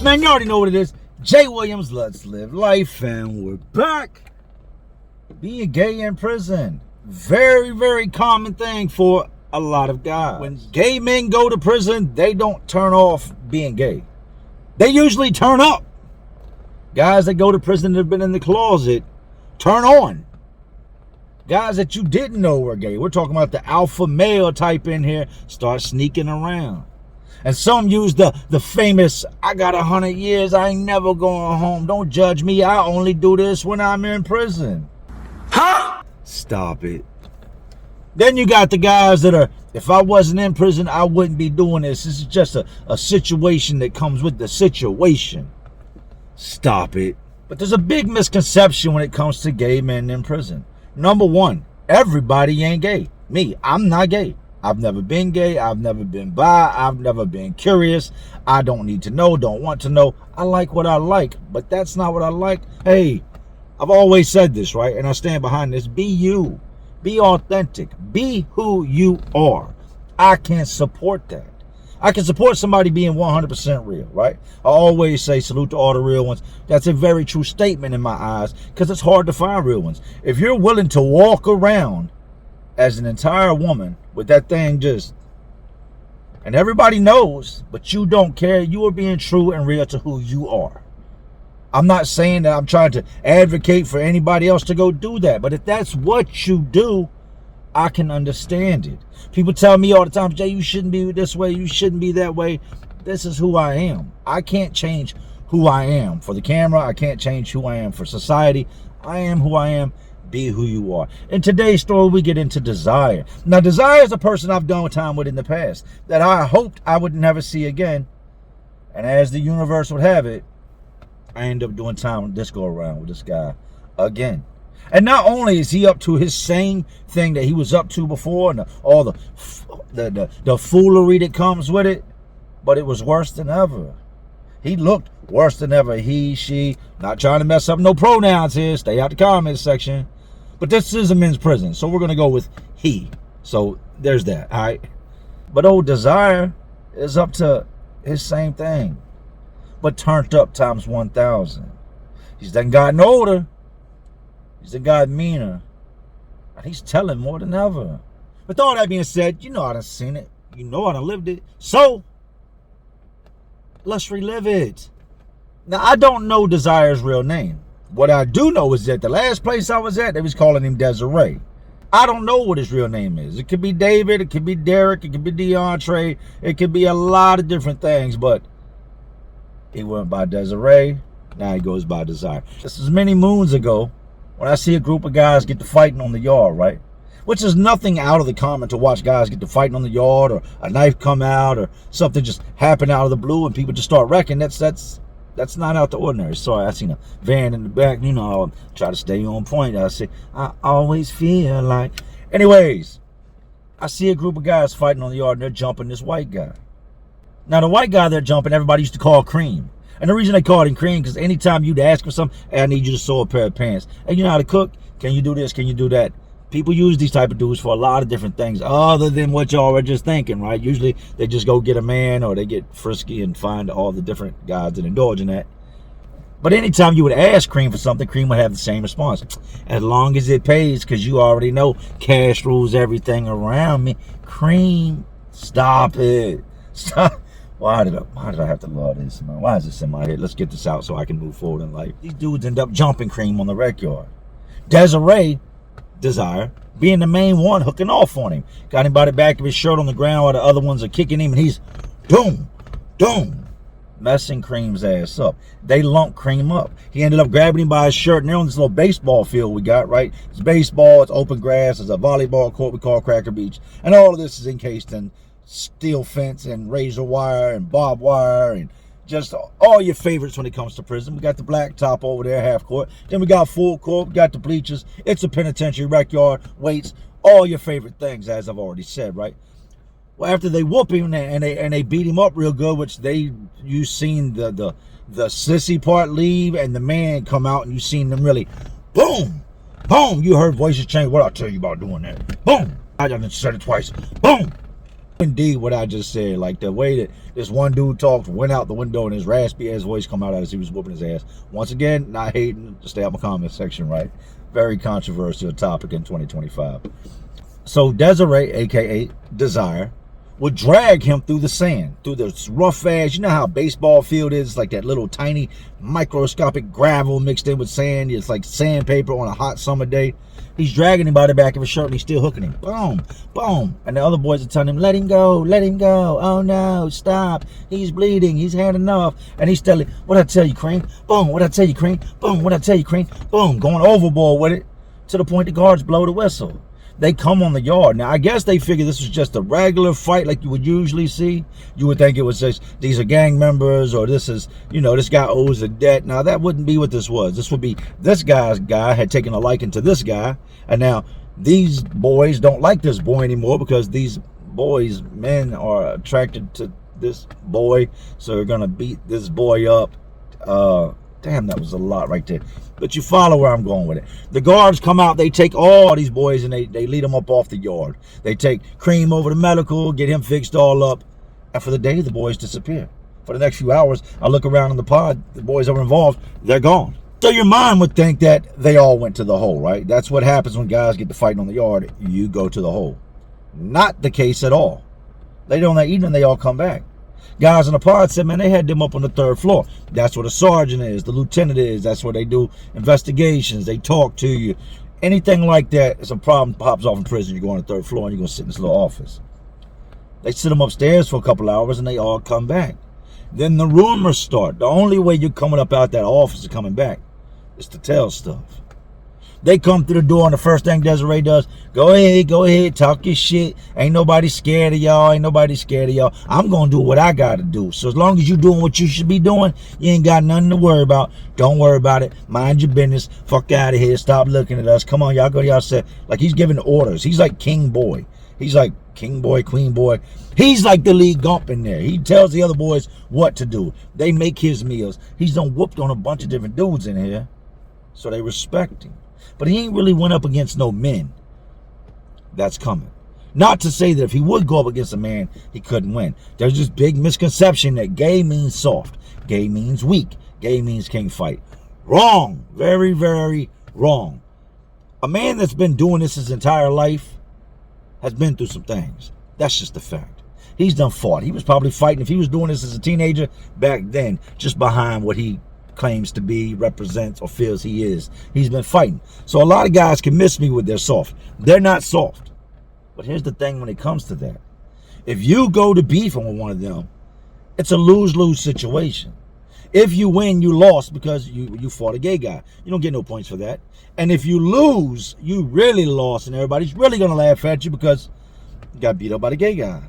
man, you already know what it is. Jay Williams, let's live life, and we're back. Being gay in prison. Very, very common thing for a lot of guys. When gay men go to prison, they don't turn off being gay. They usually turn up. Guys that go to prison that have been in the closet turn on. Guys that you didn't know were gay. We're talking about the alpha male type in here. Start sneaking around. And some use the famous, I got 100 years, I ain't never going home. Don't judge me. I only do this when I'm in prison. Huh? Stop it. Then you got the guys that are, if I wasn't in prison, I wouldn't be doing this. This is just a situation that comes with the situation. Stop it. But there's a big misconception when it comes to gay men in prison. Number one, everybody ain't gay. Me, I'm not gay. I've never been gay. I've never been bi. I've never been curious. I don't need to know, don't want to know. I like what I like, but that's not what I like. Hey, I've always said this, right? And I stand behind this. Be you. Be authentic. Be who you are. I can support that. I can support somebody being 100% real, right? I always say salute to all the real ones. That's a very true statement in my eyes because it's hard to find real ones. If you're willing to walk around as an entire woman with that thing just, and everybody knows, but you don't care, you are being true and real to who you are. I'm not saying that I'm trying to advocate for anybody else to go do that, but if that's what you do, I can understand it. People tell me all the time, Jay, you shouldn't be this way, you shouldn't be that way. This is who I am. I can't change who I am for the camera. I can't change who I am for society. I am who I am. Be who you are. In today's story, we get into Desire. Now, Desire is a person I've done time with in the past that I hoped I would never see again. And as the universe would have it, I ended up doing time with this go around with this guy again. And not only is he up to his same thing that he was up to before and all the foolery that comes with it, but it was worse than ever. He looked worse than ever. He, she, not trying to mess up no pronouns here. Stay out the comments section. But this is a men's prison, so we're going to go with he. So there's that, all right? But old Desire is up to his same thing, but turned up times 1,000. He's done gotten older. He's done gotten meaner. And he's telling more than ever. With all that being said, you know I done seen it. You know I done lived it. So let's relive it. Now, I don't know Desire's real name. What I do know is that the last place I was at, they was calling him Desiree. I don't know what his real name is. It could be David, it could be Derek, it could be DeAndre, it could be a lot of different things, but he went by Desiree. Now he goes by Desire. Just as many moons ago, when I see a group of guys get to fighting on the yard, right? Which is nothing out of the common to watch guys get to fighting on the yard, or a knife come out, or something just happen out of the blue and people just start wrecking. That's not out the ordinary. Sorry, I seen a van in the back. You know, I'll try to stay on point. I say, I always feel like. Anyways, I see a group of guys fighting on the yard and they're jumping this white guy. Now, the white guy they're jumping, everybody used to call Cream. And the reason they called him Cream, because anytime you'd ask for something, hey, I need you to sew a pair of pants. Hey, you know how to cook? Can you do this? Can you do that? People use these type of dudes for a lot of different things other than what y'all were just thinking, right? Usually they just go get a man or they get frisky and find all the different guys that indulge in that. But anytime you would ask Cream for something, Cream would have the same response. As long as it pays, because you already know cash rules everything around me. Cream, stop it. Stop. Why did I have to love this, man? Why is this in my head? Let's get this out so I can move forward in life. These dudes end up jumping Cream on the rec yard. Desire, being the main one hooking off on him. Got him by the back of his shirt on the ground while the other ones are kicking him, and he's doom, messing Cream's ass up. They lump Cream up. He ended up grabbing him by his shirt, and they're on this little baseball field we got, right? It's baseball, it's open grass, it's a volleyball court we call Cracker Beach, and all of this is encased in steel fence and razor wire and barbed wire and just all your favorites when it comes to prison. We got the black top over there, half court. Then we got full court. We got the bleachers. It's a penitentiary, rec yard, weights, all your favorite things, as I've already said, right? Well, after they whoop him and they beat him up real good, which you seen the sissy part leave and the man come out, and you seen them really boom, boom. You heard voices change. What I tell you about doing that? Boom. I just said it twice. Boom. Indeed, what I just said, like the way that this one dude talked, went out the window and his raspy ass voice come out as he was whooping his ass. Once again, not hating, stay out my comment section, right? Very controversial topic in 2025. So Desiree, aka Desire, would drag him through the sand, through this rough ass, you know how a baseball field is, like that little tiny microscopic gravel mixed in with sand. It's like sandpaper on a hot summer day. He's dragging him by the back of his shirt and he's still hooking him. Boom, boom. And the other boys are telling him, let him go, let him go. Oh no, stop. He's bleeding. He's had enough. And he's telling, what I tell you, Cream? Boom, what I tell you, Cream? Boom, what I tell you, Cream? Boom, going overboard with it to the point the guards blow the whistle. They come on the yard. Now, I guess they figure this was just a regular fight like you would usually see. You would think it was just, these are gang members, or this is, you know, this guy owes a debt. Now, that wouldn't be what this was. This would be this guy had taken a liking to this guy. And now these boys don't like this boy anymore because these boys, men, are attracted to this boy. So they're going to beat this boy up. Damn, that was a lot right there. But you follow where I'm going with it. The guards come out, they take all these boys and they lead them up off the yard. They take Cream over to medical, get him fixed all up. And for the day, the boys disappear. For the next few hours, I look around in the pod, the boys that were involved, they're gone. So your mind would think that they all went to the hole, right? That's what happens when guys get to fighting on the yard. You go to the hole. Not the case at all. Later on that evening, they all come back. Guys in the pod said, man, they had them up on the 3rd floor. That's where the sergeant is, the lieutenant is. That's where they do investigations. They talk to you. Anything like that, if a problem pops off in prison, you go on the 3rd floor and you're going to sit in this little office. They sit them upstairs for a couple hours and they all come back. Then the rumors start. The only way you're coming up out that office and coming back is to tell stuff. They come through the door and the first thing Desiree does, go ahead, talk your shit. Ain't nobody scared of y'all. Ain't nobody scared of y'all. I'm going to do what I got to do. So as long as you're doing what you should be doing, you ain't got nothing to worry about. Don't worry about it. Mind your business. Fuck out of here. Stop looking at us. Come on, y'all go to y'all set. Like he's giving orders. He's like King Boy. He's like King Boy, Queen Boy. He's like the lead gump in there. He tells the other boys what to do. They make his meals. He's done whooped on a bunch of different dudes in here. So they respect him. But he ain't really went up against no men. That's coming. Not to say that if he would go up against a man, he couldn't win. There's this big misconception that gay means soft. Gay means weak. Gay means can't fight. Wrong. Very, very wrong. A man that's been doing this his entire life has been through some things. That's just a fact. He's done fought. He was probably fighting, if he was doing this as a teenager back then, just behind what he claims to be, represents, or feels he is. He's been fighting. So a lot of guys can miss me with their soft. They're not soft. But here's the thing when it comes to that. If you go to beefing with one of them, it's a lose-lose situation. If you win, you lost because you fought a gay guy. You don't get no points for that. And if you lose, you really lost, and everybody's really going to laugh at you because you got beat up by the gay guy.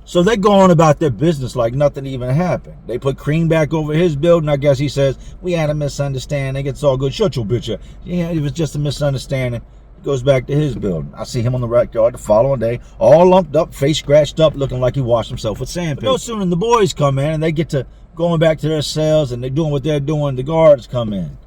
So they go on about their business like nothing even happened. They put Cream back over his building. I guess he says, we had a misunderstanding. It's all good. Shut your bitch up. Yeah, it was just a misunderstanding. He goes back to his building. I see him on the backyard the following day, all lumped up, face scratched up, looking like he washed himself with sandpaper. No sooner than the boys come in and they get to going back to their cells and they're doing what they're doing, the guards come in.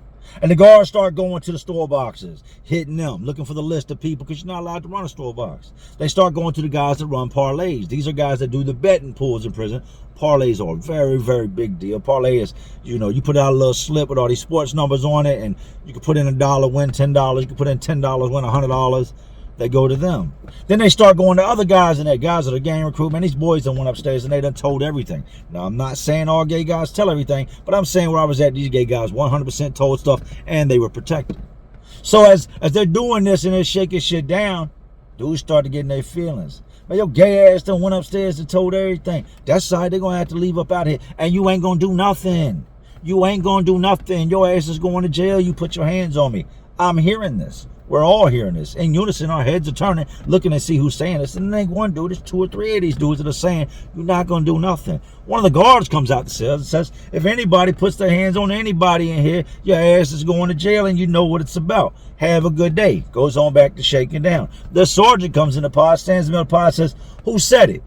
And the guards start going to the store boxes, hitting them, looking for the list of people because you're not allowed to run a store box. They start going to the guys that run parlays. These are guys that do the betting pools in prison. Parlays are a very, very big deal. Parlay is, you know, you put out a little slip with all these sports numbers on it, and you can put in $1, win $10. You can put in $10, win $100. They go to them. Then they start going to other guys and that guys that are gang recruitment. These boys done went upstairs and they done told everything. Now, I'm not saying all gay guys tell everything, but I'm saying where I was at, these gay guys 100% told stuff and they were protected. So as they're doing this and they're shaking shit down, dudes start to get in their feelings. Man, your gay ass done went upstairs and told everything. That's why they're going to have to leave up out here. And you ain't going to do nothing. You ain't going to do nothing. Your ass is going to jail. You put your hands on me. I'm hearing this. We're all hearing this. In unison, our heads are turning, looking to see who's saying this. And it ain't one dude, it's 2 or 3 of these dudes that are saying, you're not going to do nothing. One of the guards comes out the cells and says, if anybody puts their hands on anybody in here, your ass is going to jail and you know what it's about. Have a good day. Goes on back to shaking down. The sergeant comes in the pod, stands in the middle of the pod, says, who said it?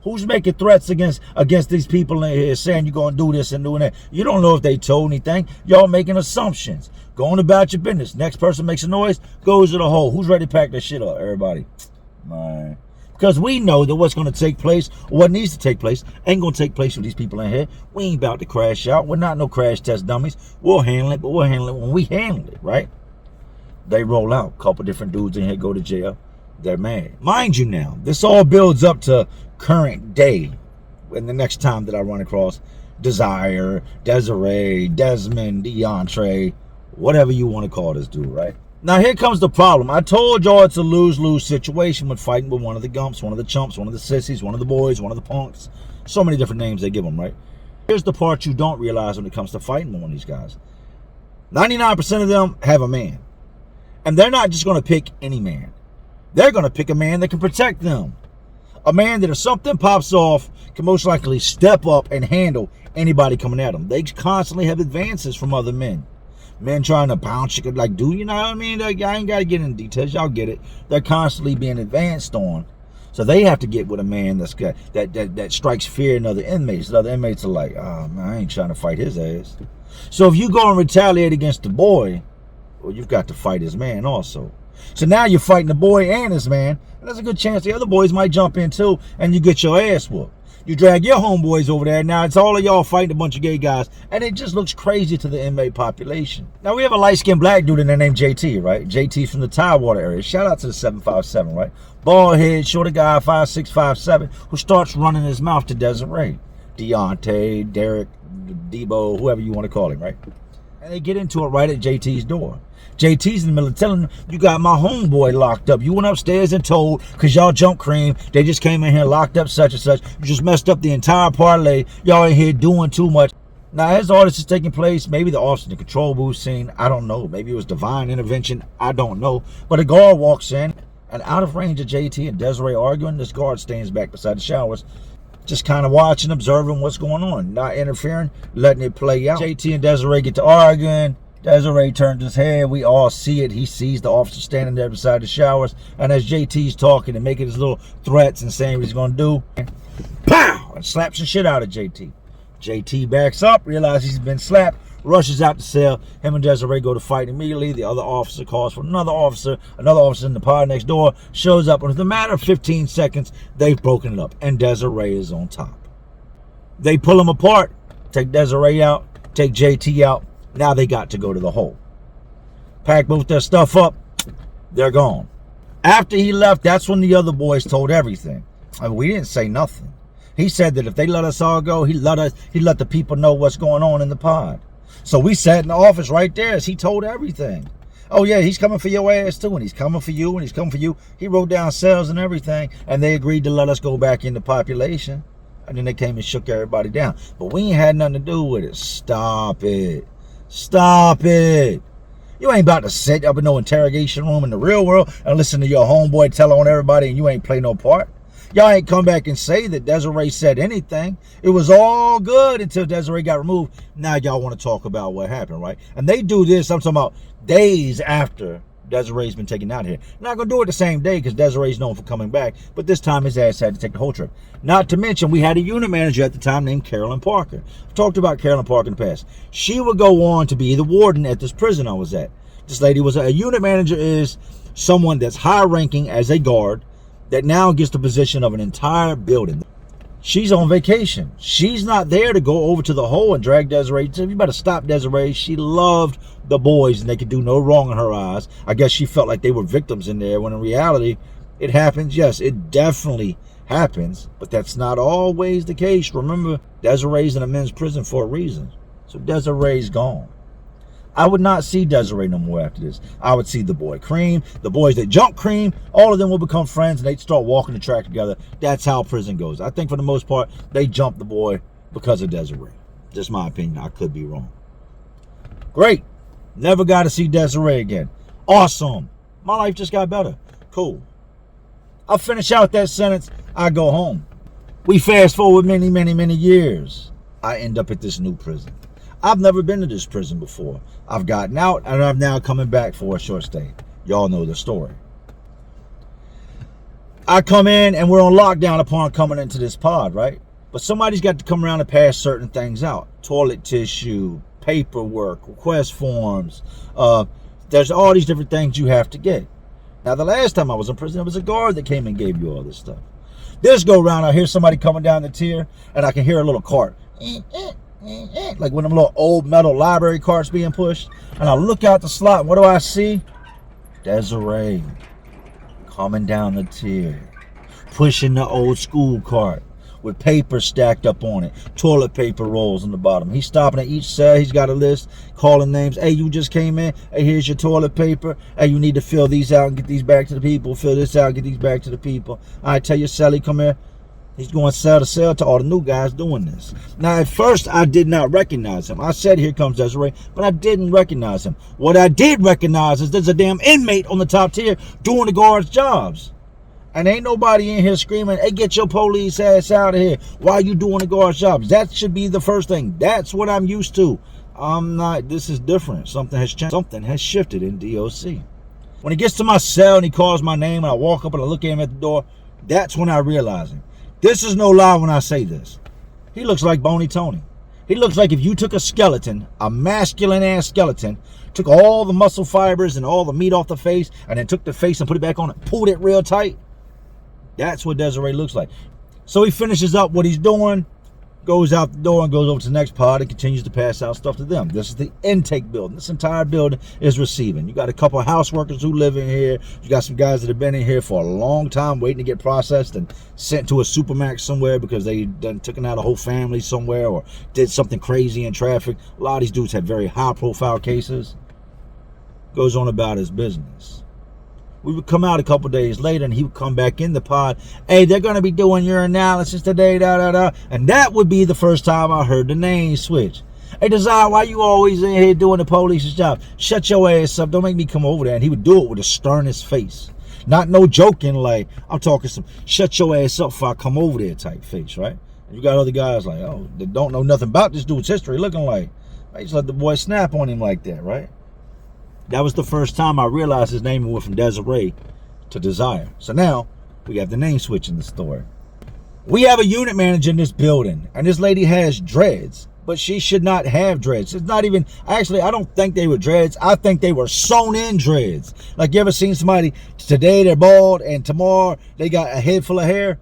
Who's making threats against these people in here saying you're going to do this and doing that? You don't know if they told anything. Y'all making assumptions. Going about your business. Next person makes a noise, goes to the hole. Who's ready to pack that shit up? Everybody. Man. Because we know that what's going to take place, or what needs to take place, ain't going to take place with these people in here. We ain't about to crash out. We're not no crash test dummies. We'll handle it, but we'll handle it when we handle it, right? They roll out. A couple different dudes in here go to jail. They're mad. Mind you now, this all builds up to current day. And the next time that I run across Desire, Desiree, Desmond, DeAndre, whatever you want to call this dude, right? Now, here comes the problem. I told y'all it's a lose-lose situation with fighting with one of the gumps, one of the chumps, one of the sissies, one of the boys, one of the punks. So many different names they give them, right? Here's the part you don't realize when it comes to fighting with one of these guys. 99% of them have a man. And they're not just going to pick any man. They're going to pick a man that can protect them. A man that if something pops off, can most likely step up and handle anybody coming at them. They constantly have advances from other men. Men trying to bounce you, like, dude, you know what I mean? Like, I ain't got to get into details. Y'all get it. They're constantly being advanced on. So they have to get with a man that's got, that strikes fear in other inmates. The other inmates are like, oh, man, I ain't trying to fight his ass. So if you go and retaliate against the boy, well, you've got to fight his man also. So now you're fighting the boy and his man. And there's a good chance the other boys might jump in too, and you get your ass whooped. You drag your homeboys over there. Now it's all of y'all fighting a bunch of gay guys. And it just looks crazy to the inmate population. Now we have a light-skinned black dude in there named JT, right? JT from the Tidewater area. Shout out to the 757, right? Bald head, shorter guy, 5'6", 5'7", who starts running his mouth to Desiree. Deontay, Derek, Debo, whoever you want to call him, right? And they get into it right at JT's door. JT's in the middle of telling them, you got my homeboy locked up. You went upstairs and told, because y'all jump cream, they just came in here, locked up such and such. You just messed up the entire parlay. Y'all in here doing too much. Now, as all this is taking place, maybe the officer in the control booth scene, I don't know. Maybe it was divine intervention, I don't know. But a guard walks in, and out of range of JT and Desiree arguing, this guard stands back beside the showers, just kind of watching, observing what's going on, not interfering, letting it play out. JT and Desiree get to arguing. Desiree turns his head. We all see it. He sees the officer standing there beside the showers. And as JT's talking and making his little threats and saying what he's going to do, pow! And slaps the shit out of JT. JT backs up, realizes he's been slapped, rushes out the cell. Him and Desiree go to fight immediately. The other officer calls for another officer. Another officer in the pod next door shows up. And within a matter of 15 seconds, they've broken it up. And Desiree is on top. They pull them apart. Take Desiree out. Take JT out. Now they got to go to the hole. Pack both their stuff up. They're gone. After he left, that's when the other boys told everything. I mean, we didn't say nothing. He said that if they let us all go, he let the people know what's going on in the pod. So we sat in the office right there as he told everything. Oh yeah, he's coming for your ass too, and he's coming for you, and he's coming for you. He wrote down cells and everything, and they agreed to let us go back into population. And then they came and shook everybody down. But we ain't had nothing to do with it. Stop it. Stop it. You ain't about to sit up in no interrogation room in the real world and listen to your homeboy tell on everybody and you ain't play no part. Y'all ain't come back and say that Desiree said anything. It was all good until Desiree got removed. Now y'all want to talk about what happened, right? And they do this, I'm talking about days after Desiree's been taken out here. Not going to do it the same day because Desiree's known for coming back, but this time his ass had to take the whole trip. Not to mention, we had a unit manager at the time named Carolyn Parker. I've talked about Carolyn Parker in the past. She would go on to be the warden at this prison I was at. This lady was a unit manager, is someone that's high ranking as a guard that now gets the position of an entire building. She's on vacation. She's not there to go over to the hole and drag Desiree. So you better stop Desiree. She loved the boys and they could do no wrong in her eyes. I guess she felt like they were victims in there when in reality it happens. Yes, it definitely happens, but that's not always the case. Remember, Desiree's in a men's prison for a reason. So Desiree's gone. I would not see Desiree no more after this. I would see the boy Cream, the boys that jump Cream, all of them will become friends and they'd start walking the track together. That's how prison goes. I think for the most part, they jumped the boy because of Desiree. Just my opinion. I could be wrong. Great. Never got to see Desiree again. Awesome. My life just got better. Cool. I'll finish out that sentence. I go home. We fast forward many, many, many years. I end up at this new prison. I've never been to this prison before. I've gotten out and I'm now coming back for a short stay. Y'all know the story. I come in and we're on lockdown upon coming into this pod, right? But somebody's got to come around and pass certain things out. Toilet tissue, paperwork, request forms. There's all these different things you have to get. Now, the last time I was in prison, it was a guard that came and gave you all this stuff. This go round, I hear somebody coming down the tier, and I can hear a little cart. Like one of them little old metal library carts being pushed. And I look out the slot, and what do I see? Desiree coming down the tier, pushing the old school cart with paper stacked up on it, toilet paper rolls on the bottom. He's stopping at each cell. He's got a list, calling names. Hey, you just came in. Hey, here's your toilet paper. Hey, you need to fill these out and get these back to the people. Fill this out, get these back to the people. All right, tell your cellie, come here. He's going cell to cell to all the new guys doing this. Now, at first, I did not recognize him. I said, here comes Desiree, but I didn't recognize him. What I did recognize is there's a damn inmate on the top tier doing the guards' jobs. And ain't nobody in here screaming, hey, get your police ass out of here. Why are you doing the guard's jobs? That should be the first thing. That's what I'm used to. I'm not, this is different. Something has changed. Something has shifted in DOC. When he gets to my cell and he calls my name and I walk up and I look at him at the door, that's when I realize him. This is no lie when I say this. He looks like Boney Tony. He looks like if you took a skeleton, a masculine ass skeleton, took all the muscle fibers and all the meat off the face and then took the face and put it back on it, pulled it real tight. That's what Desiree looks like. So he finishes up what he's doing, goes out the door and goes over to the next pod and continues to pass out stuff to them. This is the intake building. This entire building is receiving. You got a couple of house workers who live in here. You got some guys that have been in here for a long time waiting to get processed and sent to a supermax somewhere because they done taken out a whole family somewhere or did something crazy in traffic. A lot of these dudes have very high profile cases. Goes on about his business. We would come out a couple days later and he would come back in the pod. Hey, they're going to be doing your analysis today, And that would be the first time I heard the name switch. Hey, Desire, why you always in here doing the police's job? Shut your ass up. Don't make me come over there. And he would do it with the sternest face. Not no joking, like, I'm talking some shut your ass up before I come over there type face, right? And you got other guys like, oh, they don't know nothing about this dude's history looking like. I just let the boy snap on him like that, right? That was the first time I realized his name went from Desiree to Desire. So now we have the name switch in the story. We have a unit manager in this building, and this lady has dreads, but she should not have dreads. It's not even, actually, I don't think they were dreads. I think they were sewn in dreads. Like, you ever seen somebody, today they're bald, and tomorrow they got a head full of hair?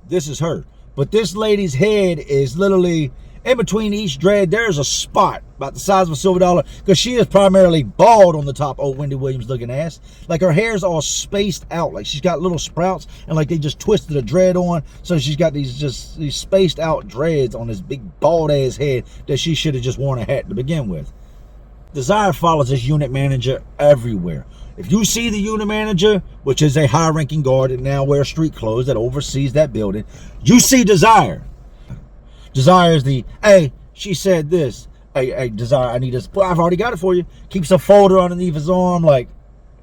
This is her. But this lady's head is literally, in between each dread, there's a spot about the size of a silver dollar because she is primarily bald on the top, old Wendy Williams looking ass. Like her hair's all spaced out. Like she's got little sprouts and like they just twisted a dread on. So she's got these spaced out dreads on this big bald ass head that she should have just worn a hat to begin with. Desire follows this unit manager everywhere. If you see the unit manager, which is a high ranking guard that now wears street clothes that oversees that building, you see Desire. Desire is the, hey, she said this. Hey, Desire, I need this. Well, I've already got it for you. Keeps a folder underneath his arm, like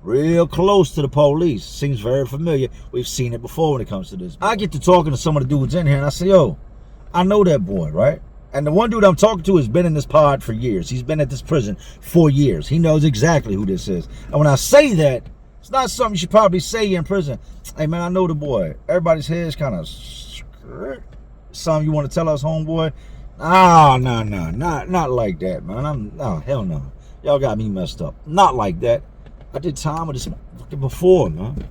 real close to the police. Seems very familiar. We've seen it before when it comes to this. I get to talking to some of the dudes in here, and I say, yo, I know that boy, right? And the one dude I'm talking to has been in this pod for years. He's been at this prison for years. He knows exactly who this is. And when I say that, it's not something you should probably say in prison. Hey, man, I know the boy. Everybody's head's kind of... Something you want to tell us, homeboy? No, not like that, man. Hell no. Y'all got me messed up. Not like that. I did time with this fucking before, man.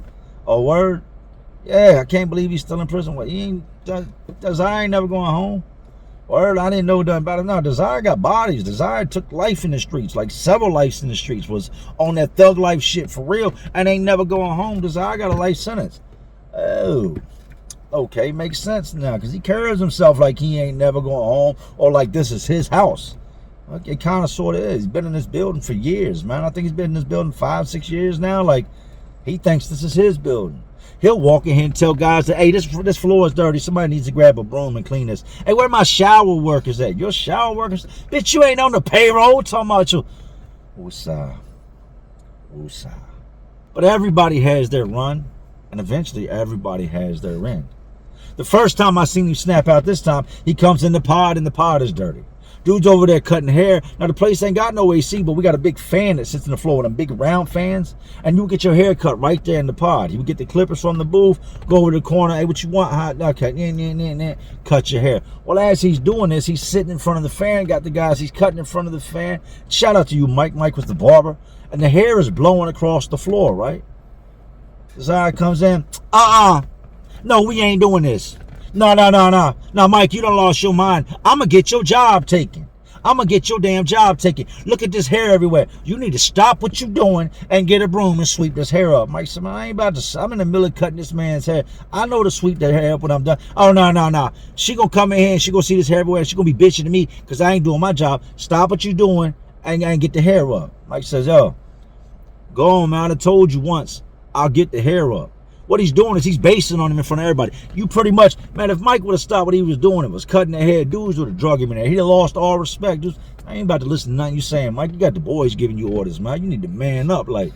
Oh, word? Yeah, I can't believe he's still in prison. What, he ain't, Desire ain't never going home? Word, I didn't know nothing about it. No, Desire got bodies. Desire took life in the streets, like several lives in the streets, was on that thug life shit for real, and ain't never going home. Desire got a life sentence. Oh. Okay, makes sense now, because he carries himself like he ain't never going home or like this is his house. It kind of sort of is. He's been in this building for years, man. I think he's been in this building 5-6 years now. Like, he thinks this is his building. He'll walk in here and tell guys that, hey, this floor is dirty. Somebody needs to grab a broom and clean this. Hey, where my shower workers at? Your shower workers? Bitch, you ain't on the payroll. Talking about you. Woosah. But everybody has their run, and eventually everybody has their end. The first time I seen him snap out this time, he comes in the pod and the pod is dirty. Dude's over there cutting hair. Now, the place ain't got no AC, but we got a big fan that sits in the floor with them big round fans. And you get your hair cut right there in the pod. You would get the clippers from the booth, go over to the corner. Hey, what you want? Hot? Okay, cut your hair. Well, as he's doing this, he's sitting in front of the fan. Got the guys, he's cutting in front of the fan. Shout out to you, Mike. Mike was the barber. And the hair is blowing across the floor, right? Desire comes in. No, we ain't doing this. No, no, no, no. No, Mike, you done lost your mind. I'm going to get your job taken. I'm going to get your damn job taken. Look at this hair everywhere. You need to stop what you're doing and get a broom and sweep this hair up. Mike said, man, I ain't about to, I'm in the middle of cutting this man's hair. I know to sweep that hair up when I'm done. Oh, no, no, no. She going to come in here and she going to see this hair everywhere. She going to be bitching to me because I ain't doing my job. Stop what you're doing and get the hair up. Mike says, yo, go on, man. I told you once, I'll get the hair up. What he's doing is he's basing on him in front of everybody. You pretty much, man, if Mike would have stopped what he was doing and was cutting the hair, dudes would have drug him in there. He'd have lost all respect. Dudes, I ain't about to listen to nothing you saying, Mike. You got the boys giving you orders, man. You need to man up. Like,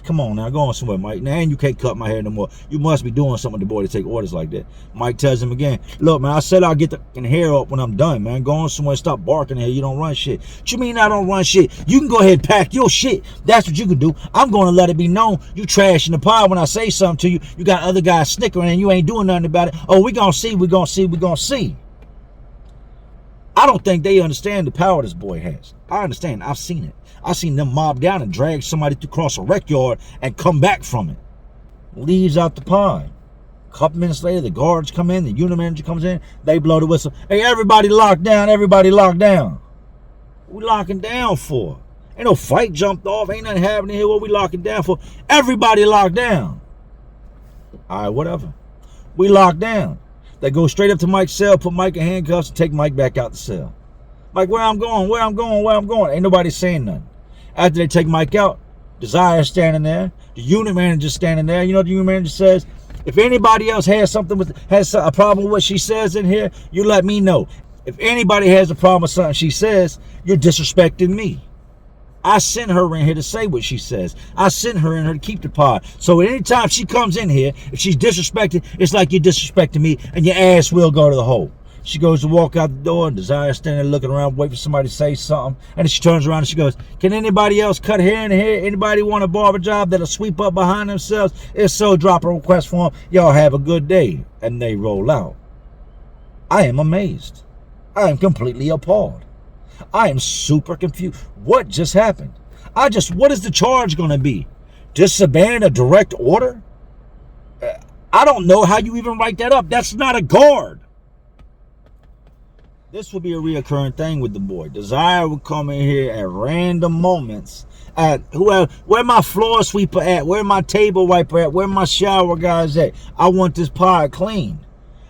come on now, go on somewhere, Mike. Now, and you can't cut my hair no more. You must be doing something to the boy to take orders like that. Mike tells him again, look, man, I said I'll get the hair up when I'm done, man. Go on somewhere, stop barking here. You don't run shit. What you mean I don't run shit? You can go ahead and pack your shit. That's what you can do. I'm going to let it be known you trashing the pod when I say something to you. You got other guys snickering and you ain't doing nothing about it. Oh, we going to see, we going to see, we going to see. I don't think they understand the power this boy has. I understand. I've seen it. I've seen them mob down and drag somebody to cross a rec yard and come back from it. Leaves out the pod. A couple minutes later, the guards come in, the unit manager comes in, they blow the whistle. Hey, everybody locked down, everybody locked down. What we locking down for? Ain't no fight jumped off, ain't nothing happening here. What we locking down for? Everybody locked down. All right, whatever. We locked down. They go straight up to Mike's cell, put Mike in handcuffs, and take Mike back out the cell. Mike, where I'm going, where I'm going, where I'm going. Ain't nobody saying nothing. After they take Mike out, Desire standing there. The unit manager standing there. You know what the unit manager says? If anybody else has a problem with what she says in here, you let me know. If anybody has a problem with something she says, you're disrespecting me. I sent her in here to say what she says. I sent her in here to keep the pod. So anytime she comes in here, if she's disrespected, it's like you're disrespecting me and your ass will go to the hole. She goes to walk out the door and Desire standing there looking around, waiting for somebody to say something. And then she turns around and she goes, can anybody else cut hair in here? Anybody want a barber job that'll sweep up behind themselves? If so, drop a request form. Y'all have a good day. And they roll out. I am amazed. I am completely appalled. I am super confused. What just happened? What is the charge going to be? Disobeying a direct order? I don't know how you even write that up. That's not a guard. This would be a reoccurring thing with the boy. Desire would come in here at random moments. Where my floor sweeper at? Where my table wiper at? Where my shower guys at? I want this pod clean.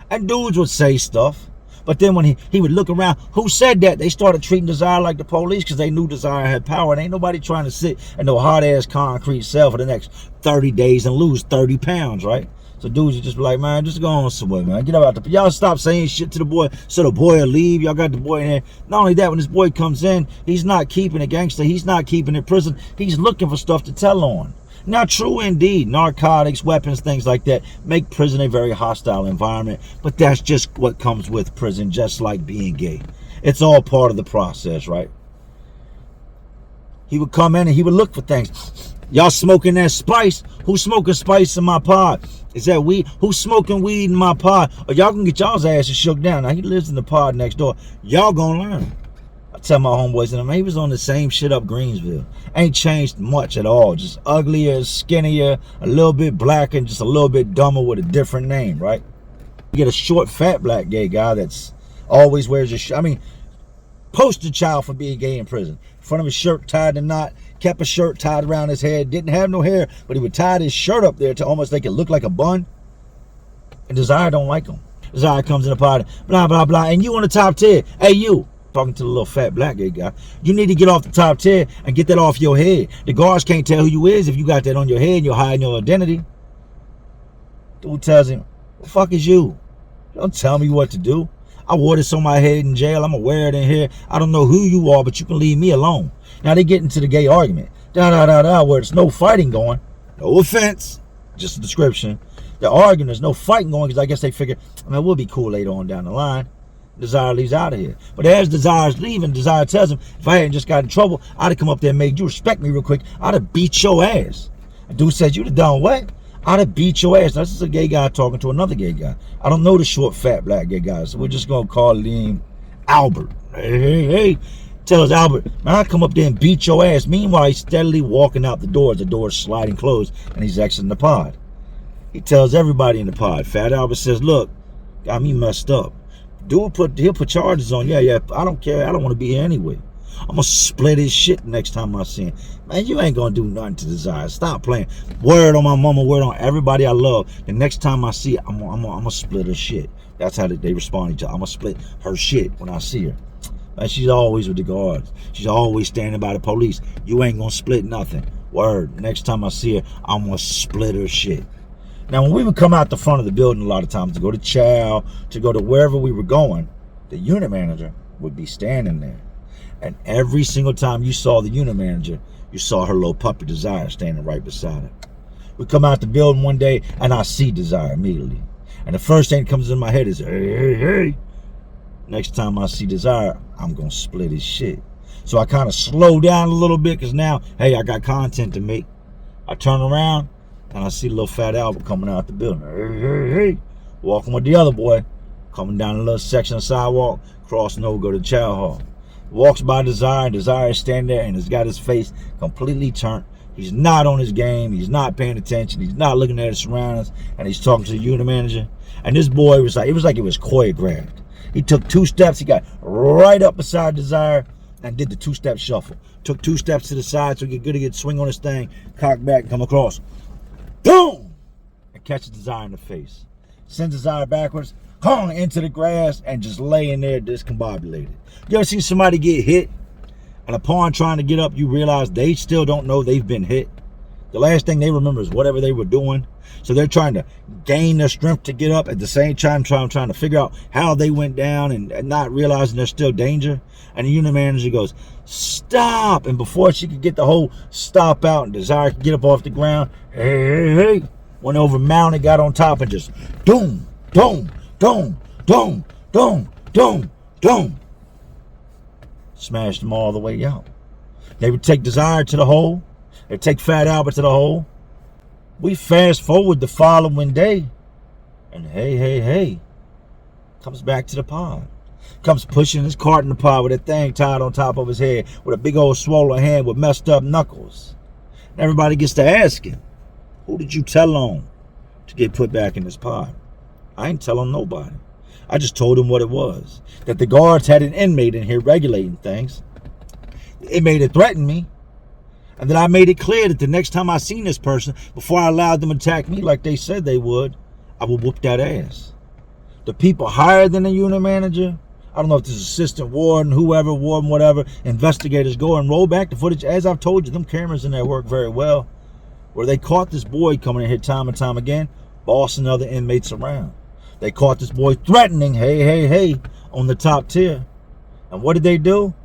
And dudes would say stuff. But then when he would look around, who said that? They started treating Desire like the police because they knew Desire had power. And ain't nobody trying to sit in no hard-ass concrete cell for the next 30 days and lose 30 pounds, right? So dudes would just be like, man, just go on somewhere, man. Get out the... Y'all stop saying shit to the boy so the boy will leave. Y'all got the boy in here. Not only that, when this boy comes in, he's not keeping it gangster. He's not keeping it prison. He's looking for stuff to tell on. Now, true indeed, narcotics, weapons, things like that make prison a very hostile environment. But that's just what comes with prison, just like being gay. It's all part of the process, right? He would come in and he would look for things. Y'all smoking that spice? Who's smoking spice in my pod? Is that weed? Who's smoking weed in my pod? Or y'all can get y'all's asses shook down. Now, he lives in the pod next door. Y'all gonna learn. I tell my homeboys, and he was on the same shit up Greensville. Ain't changed much at all. Just uglier, skinnier, a little bit blacker, and just a little bit dumber with a different name, right? You get a short, fat black gay guy that's always wears a poster child for being gay in prison. Front of his shirt tied in a knot, kept a shirt tied around his head, didn't have no hair, but he would tie his shirt up there to almost make it look like a bun. And Desire don't like him. Desire comes in the party, blah, blah, blah, and you on the top tier. Hey, you. Talking to the little fat black gay guy. You need to get off the top tier and get that off your head. The guards can't tell who you is if you got that on your head and you're hiding your identity. Dude tells him, what the fuck is you? Don't tell me what to do. I wore this on my head in jail. I'm going to wear it in here. I don't know who you are, but you can leave me alone. Now they get into the gay argument. Where there's no fighting going. No offense. Just a description. They're arguing. There's no fighting going because I guess they figure, we'll be cool later on down the line. Desire leaves out of here. But as Desire's leaving, Desire tells him, if I hadn't just got in trouble, I'd have come up there and made you respect me real quick. I'd have beat your ass. And dude says, you'd have done what? I'd have beat your ass. Now, this is a gay guy talking to another gay guy. I don't know the short, fat, black gay guy, so we're just going to call him Albert. Hey. Tells Albert, man, I'll come up there and beat your ass. Meanwhile, he's steadily walking out the door as the door's sliding closed, and he's exiting the pod. He tells everybody in the pod. Fat Albert says, look, Got me messed up. He'll put charges on. Yeah, I don't care. I don't want to be here anyway. I'm gonna split his shit next time I see him. Man, you ain't gonna do nothing to Desire. Stop playing. Word on my mama, word on everybody I love. The next time I see her, I'm gonna split her shit. That's how they respond to each other. I'm gonna split her shit when I see her. Man, she's always with the guards. She's always standing by the police. You ain't gonna split nothing. Word. Next time I see her, I'm gonna split her shit. Now, when we would come out the front of the building a lot of times to go to chow, to go to wherever we were going, the unit manager would be standing there. And every single time you saw the unit manager, you saw her little puppy Desire standing right beside her. We come out the building one day, and I see Desire immediately. And the first thing that comes in my head is, hey. Next time I see Desire, I'm going to split his shit. So I kind of slow down a little bit because now, hey, I got content to make. I turn around, and I see little fat Albert coming out the building. Hey. Walking with the other boy, coming down a little section of sidewalk, crossing over, go to chow hall. Walks by Desire, and Desire is standing there and has got his face completely turned. He's not on his game. He's not paying attention. He's not looking at his surroundings, and he's talking to the unit manager. And this boy was like, it was choreographed. He took 2 steps. He got right up beside Desire and did the 2-step shuffle. Took 2 steps to the side so he could get swing on his thing, cock back, and come across. Boom! And catches Desire in the face. Sends Desire backwards, into the grass, and just laying there discombobulated. You ever seen somebody get hit, and upon trying to get up, you realize they still don't know they've been hit? The last thing they remember is whatever they were doing. So they're trying to gain their strength to get up, at the same time trying to figure out how they went down and not realizing there's still danger. And the unit manager goes, stop! And before she could get the whole stop out and Desire could get up off the ground, hey, went over, mounted, got on top, and just doom. Smashed them all the way out. They would take Desire to the hole. They'd take Fat Albert to the hole. We fast forward the following day, and hey, comes back to the pond. Comes pushing his cart in the pond with a thing tied on top of his head, with a big old swollen hand with messed up knuckles. And everybody gets to asking, who did you tell on to get put back in this pod? I ain't telling nobody. I just told him what it was. That the guards had an inmate in here regulating things. The inmate had threatened me. And that I made it clear that the next time I seen this person, before I allowed them to attack me like they said they would, I would whoop that ass. The people higher than the unit manager, I don't know if this is assistant warden, whoever, warden, whatever, investigators go and roll back the footage. As I've told you, them cameras in there work very well. Where they caught this boy coming in here time and time again, bossing other inmates around. They caught this boy threatening, hey, on the top tier. And what did they do?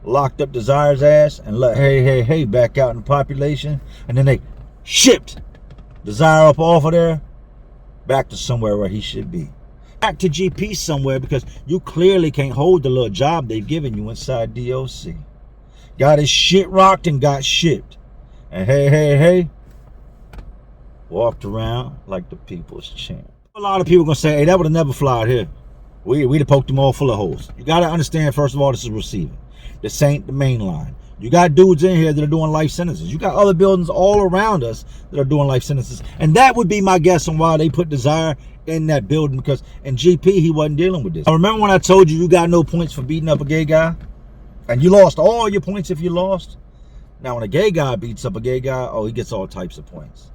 Locked up Desire's ass and let hey back out in the population. And then they shipped Desire up off of there back to somewhere where he should be. Back to GP somewhere, because you clearly can't hold the little job they've given you inside DOC. Got his shit rocked and got shipped. And hey, walked around like the people's champ. A lot of people gonna say, hey, that would have never fly here. We'd have poked them all full of holes. You gotta understand, first of all, this is receiving. This ain't the main line. You got dudes in here that are doing life sentences. You got other buildings all around us that are doing life sentences. And that would be my guess on why they put Desire in that building, because in GP, he wasn't dealing with this. I remember when I told you got no points for beating up a gay guy? And you lost all your points if you lost? Now, when a gay guy beats up a gay guy, oh, he gets all types of points.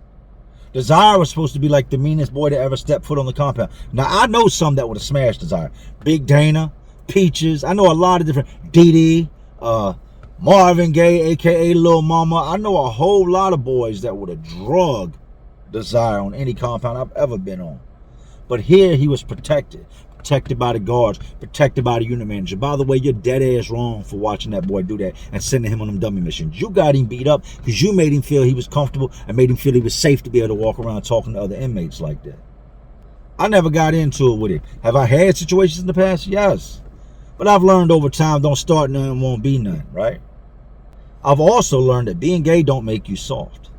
Desire was supposed to be like the meanest boy to ever step foot on the compound. Now, I know some that would have smashed Desire. Big Dana, Peaches. I know a lot of different... Dee Marvin Gaye, a.k.a. Lil Mama. I know a whole lot of boys that would have drugged Desire on any compound I've ever been on. But here, he was protected. Protected by the guards. Protected by the unit manager. By the way, you're dead ass wrong for watching that boy do that and sending him on them dummy missions. You got him beat up because you made him feel he was comfortable and made him feel he was safe to be able to walk around talking to other inmates like that. I never got into it with it. Have I had situations in the past? Yes. But I've learned over time, don't start nothing, won't be nothing, right? I've also learned that being gay don't make you soft.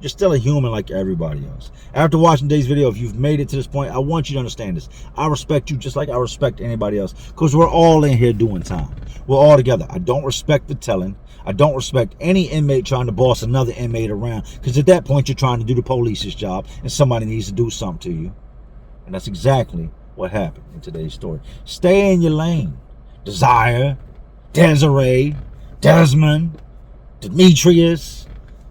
You're still a human like everybody else. After watching today's video, if you've made it to this point, I want you to understand this. I respect you just like I respect anybody else, because we're all in here doing time. We're all together. I don't respect the telling. I don't respect any inmate trying to boss another inmate around, because at that point, you're trying to do the police's job, and somebody needs to do something to you. And that's exactly what happened in today's story. Stay in your lane. Desiree, Desiree, Desmond, Demetrius,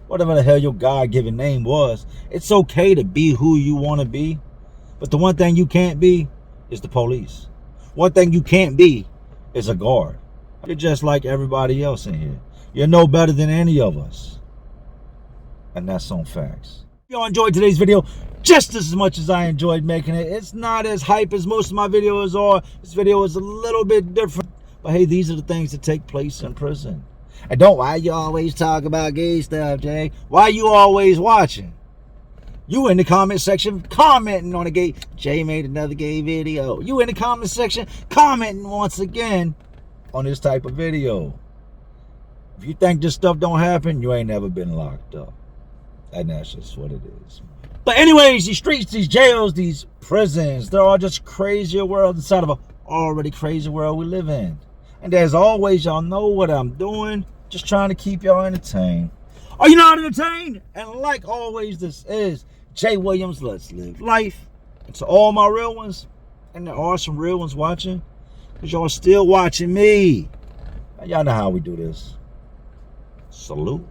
whatever the hell your God-given name was. It's okay to be who you want to be. But the one thing you can't be is the police. One thing you can't be is a guard. You're just like everybody else in here. You're no better than any of us. And that's on facts. If y'all enjoyed today's video just as much as I enjoyed making it. It's not as hype as most of my videos are. This video is a little bit different. But hey, these are the things that take place in prison. And why you always talk about gay stuff, Jay? Why you always watching? You in the comment section commenting on a gay. Jay made another gay video. You in the comment section commenting once again on this type of video. If you think this stuff don't happen, you ain't never been locked up. And that's just what it is. But anyways, these streets, these jails, these prisons, they're all just crazier world inside of a already crazy world we live in. And as always, y'all know what I'm doing. Just trying to keep y'all entertained. Are you not entertained? And like always, this is Jay Williams. Let's live life. And to all my real ones, and there are some real ones watching, because y'all still watching me. Y'all know how we do this. Salute.